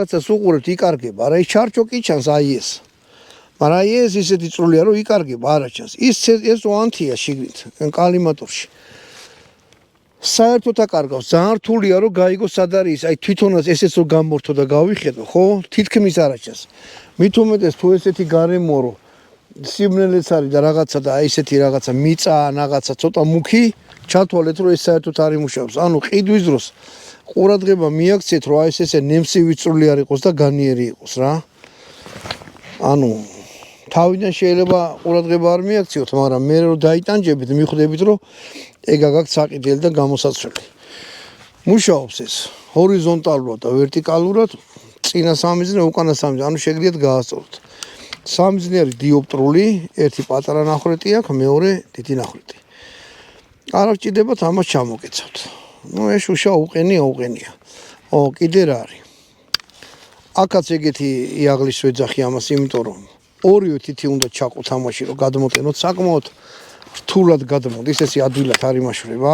რაცაც უყურებთ იკარგება, არა ის ჩარჩო კი ჩანს აი ეს. მაგრამ აი ეს ისეთი წრულია რომ იკარგება, არა ჩანს. ეს ანთია შიგნით, კალიმატორში. საერთოდ აკარგავს, ძალიან რთულია რომ გაიგო სად არის, აი თვითონაც ესეც რომ გამორთო და გავიხედო, ხო? თითქმის არა ჩანს. მით უმეტეს თუ ესეთი გარემო რომ სიბნელეც არის და რაღაცა და აი ესეთი რაღაცა მიწა ან რაღაცა ცოტა მუქი, ჩათვალეთ რომ ეს საერთოდ არ იმუშავებს. ანუ ყიდვის დროს ყურადღება მიაქციეთ რომ აი ესე ნემსივი წრული არ იყოს და განიერი იყოს რა. ანუ თავიდან შეიძლება ყურადღება არ მიაქციოთ, მაგრამ მე რომ დაიტანჯებით, მიხვდებით რომ ეგ აგაქვთ საყიდელი და გამოსაცვლელი. მუშაობს ეს ჰორიზონტალურად და ვერტიკალურად, წინა სამიზნე, უკანა სამიზნე, ანუ შეგიძლიათ გაასწოროთ. სამიზნე არის დიოპტრული, ერთი პატარა ნახრეტი აქვს, მეორე დიდი ნახრეტი. არ გჭირდებათ ამას ჩამოკეცავთ. ეს უშა უყენია. კიდე რა არის? აქაც ეგეთი იაღლის ვეძახი ამას, იმიტომ რომ ორივე თითი უნდა ჩაყოთ ამაში, რომ გადმოტენოთ საკმაოდ რთულად გადმოდის, ესე ადვილად არ იმაშვრება.